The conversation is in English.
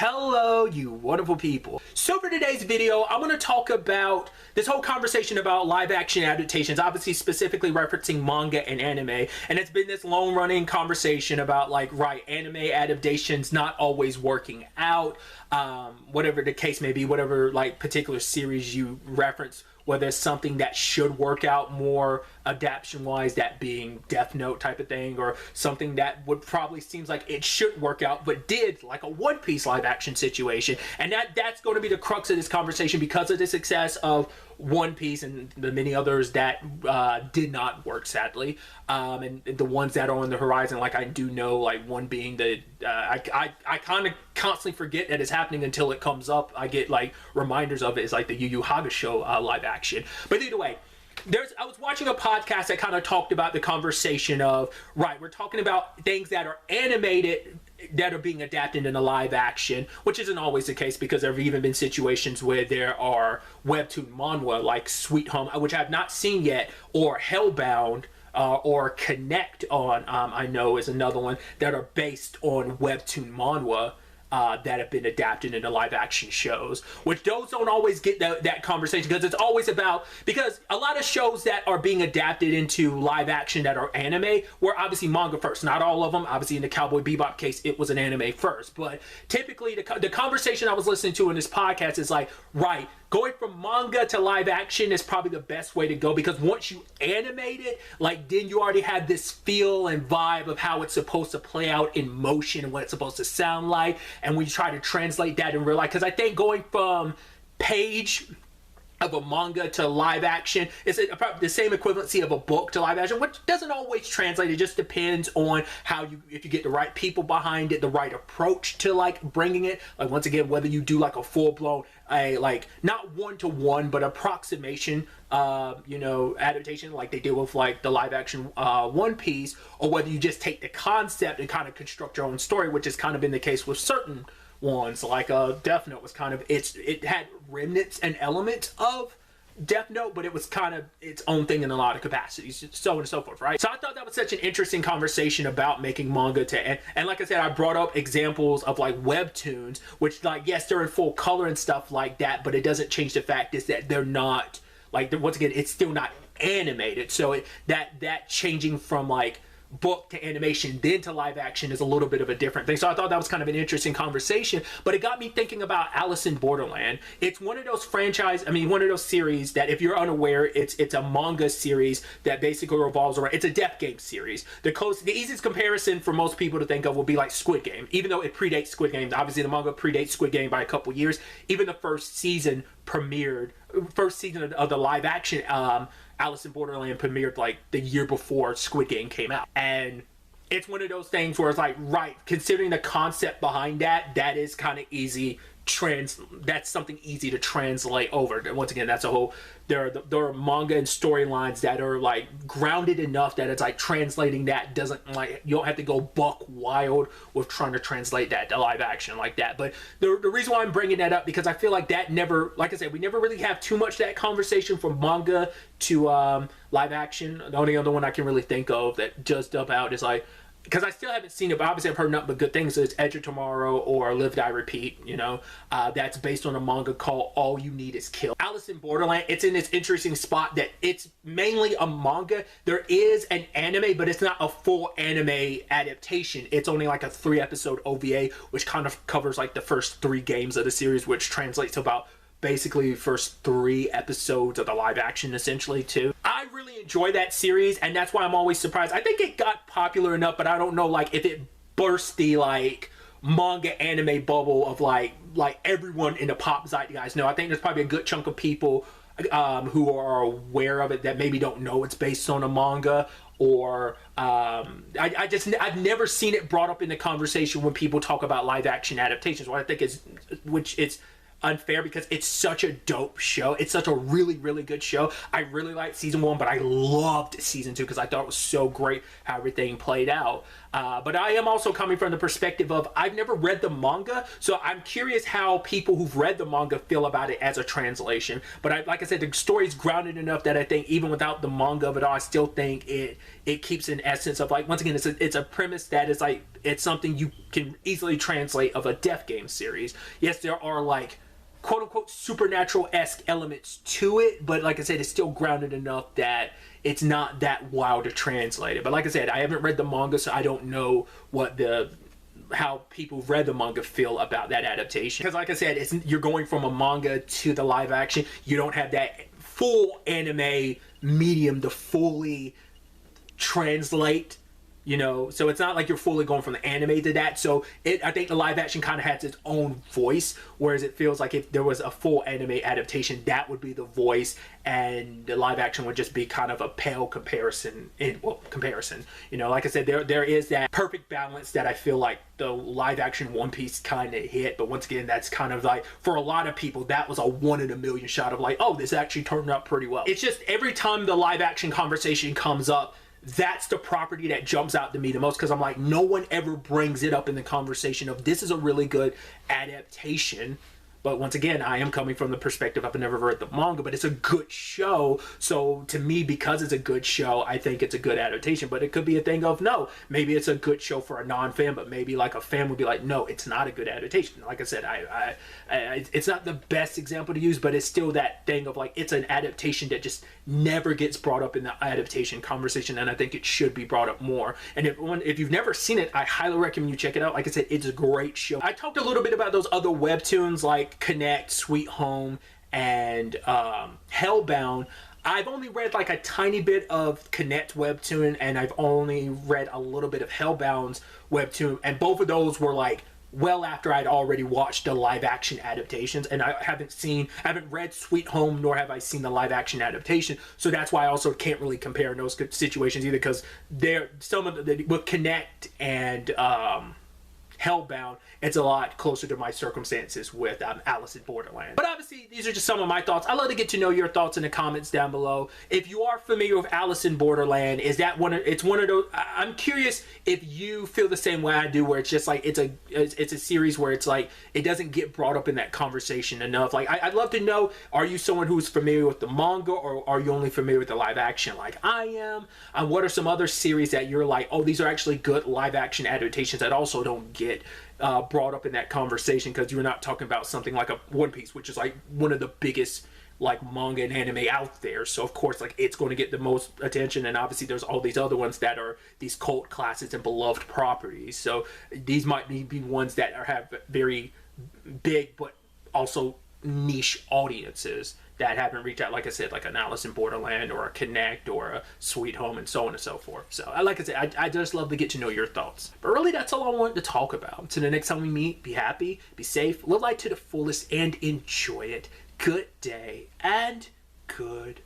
Hello, you wonderful people. So for today's video, I'm going to talk about this whole conversation about live action adaptations, obviously specifically referencing manga and anime. And it's been this long running conversation about anime adaptations not always working out, whatever the case may be, whatever particular series you reference, whether it's something that should work out more adaptation-wise, that being Death Note type of thing, or something that would probably seems like it should work out, but did, like a One Piece live-action situation. And that's going to be the crux of this conversation because of the success of One Piece and the many others that did not work, sadly. And the ones that are on the horizon, I do know, one being the... I kind of constantly forget that it's happening until it comes up. I get, reminders of it. It's like the Yu Yu Hakusho live action. But either way, I was watching a podcast that kind of talked about the conversation of, we're talking about things that are animated that are being adapted into live action, which isn't always the case because there have even been situations where there are webtoon manhwa like Sweet Home, which I have not seen yet, or Hellbound, or Connect on, I know is another one, that are based on webtoon manhwa. That have been adapted into live action shows, which those don't always get that conversation because it's always about, because a lot of shows that are being adapted into live action that are anime were obviously manga first. Not all of them. Obviously in the Cowboy Bebop case, it was an anime first, but typically the conversation I was listening to in this podcast is going from manga to live action is probably the best way to go, because once you animate it, then you already have this feel and vibe of how it's supposed to play out in motion and what it's supposed to sound like. And when you try to translate that in real life, because I think going from page of a manga to live action is probably the same equivalency of a book to live action, which doesn't always translate. It just depends on if you get the right people behind it, the right approach to bringing it. Once again, whether you do a full-blown, not one-to-one, but approximation, adaptation like they did with the live action One Piece, or whether you just take the concept and kind of construct your own story, which has kind of been the case with certain ones, Death Note was kind of, it had remnants and elements of Death Note, but it was kind of its own thing in a lot of capacities, so on and so forth, right? So I thought that was such an interesting conversation about making manga and like I said, I brought up examples of webtoons, which yes, they're in full color and stuff like that, but it doesn't change the fact is that they're not, once again, it's still not animated. So that changing from book to animation then to live action is a little bit of a different thing. So I thought that was kind of an interesting conversation, but it got me thinking about Alice in Borderland. It's one of those one of those series that, if you're unaware, it's a manga series that basically revolves around, it's a death game series. The easiest comparison for most people to think of will be Squid Game, even though it predates Squid Game. Obviously the manga predates Squid Game by a couple years. Even the first season of the live action Alice in Borderland premiered the year before Squid Game came out. And it's one of those things where it's considering the concept behind that is kind of easy. That's something easy to translate over. Once again, that's a whole, there are manga and storylines that are grounded enough that it's translating that doesn't you don't have to go buck wild with trying to translate that to live action like that. But the reason why I'm bringing that up, because I feel that never, like I said, we never really have too much that conversation from manga to live action. The only other one I can really think of that just jump out is because I still haven't seen it, but obviously I've heard nothing but good things. So it's Edge of Tomorrow or Live, Die, Repeat, that's based on a manga called All You Need Is Kill. Alice in Borderland, it's in this interesting spot that it's mainly a manga. There is an anime, but it's not a full anime adaptation. It's only a 3-episode OVA, which kind of covers the first 3 games of the series, which translates to about basically the first 3 episodes of the live action, essentially, too. I really enjoy that series, and that's why I'm always surprised. I think it got popular enough, but I don't know if it burst the manga anime bubble of everyone in the pop zeitgeist. No, I think there's probably a good chunk of people who are aware of it that maybe don't know it's based on a manga, or I've never seen it brought up in the conversation when people talk about live action adaptations, which it's unfair because it's such a dope show. It's such a really, really good show. I really liked season 1, but I loved season 2 because I thought it was so great how everything played out. But I am also coming from the perspective of, I've never read the manga, so I'm curious how people who've read the manga feel about it as a translation. But like I said, the story's grounded enough that I think even without the manga of it all, I still think it keeps an essence of once again, it's a premise that is it's something you can easily translate of a Death Game series. Yes, there are like quote-unquote supernatural-esque elements to it, but like I said, it's still grounded enough that it's not that wild to translate it. But like I said, I haven't read the manga, so I don't know what how people who've read the manga feel about that adaptation. Because like I said, you're going from a manga to the live action. You don't have that full anime medium to fully translate, you know, so it's not like you're fully going from the anime to that. So I think the live action kind of has its own voice, whereas it feels like if there was a full anime adaptation, that would be the voice, and the live action would just be kind of a pale comparison. You know, like I said, there is that perfect balance that I feel like the live action One Piece kind of hit. But once again, that's kind of like, for a lot of people, that was a 1 in a million shot of like, oh, this actually turned out pretty well. It's just every time the live action conversation comes up, that's the property that jumps out to me the most, because I'm like, no one ever brings it up in the conversation of this is a really good adaptation. But once again, I am coming from the perspective, I've never read the manga, but it's a good show. So to me, because it's a good show, I think it's a good adaptation. But it could be a thing of, no, maybe it's a good show for a non-fan, but maybe like a fan would be like, no, it's not a good adaptation. Like I said, it's not the best example to use, but it's still that thing of like, it's an adaptation that just never gets brought up in the adaptation conversation, and I think it should be brought up more. And if you've never seen it, I highly recommend you check it out. Like I said, it's a great show. I talked a little bit about those other webtoons like Connect, Sweet Home, and Hellbound. I've only read like a tiny bit of Connect webtoon, and I've only read a little bit of Hellbound's webtoon, and both of those were like well after I'd already watched the live action adaptations, and I haven't read Sweet Home, nor have I seen the live action adaptation, so that's why I also can't really compare in those situations either, because with Connect and Hellbound, it's a lot closer to my circumstances with Alice in Borderland. But obviously, these are just some of my thoughts. I'd love to get to know your thoughts in the comments down below. If you are familiar with Alice in Borderland, is that one of those? I'm curious if you feel the same way I do, where it's just like it's a series where it's like it doesn't get brought up in that conversation enough. Like I'd love to know, are you someone who's familiar with the manga, or are you only familiar with the live action like I am? And what are some other series that you're like, oh, these are actually good live action adaptations that also don't get brought up in that conversation, because you're not talking about something like a One Piece, which is like one of the biggest like manga and anime out there, so of course like it's going to get the most attention. And obviously there's all these other ones that are these cult classics and beloved properties, so these might be ones that have very big but also niche audiences that haven't reached out, like I said, like an Alice in Borderland or a Connect or a Sweet Home and so on and so forth. So like I said, I just love to get to know your thoughts. But really, that's all I wanted to talk about. Until the next time we meet, be happy, be safe, live life to the fullest, and enjoy it. Good day and good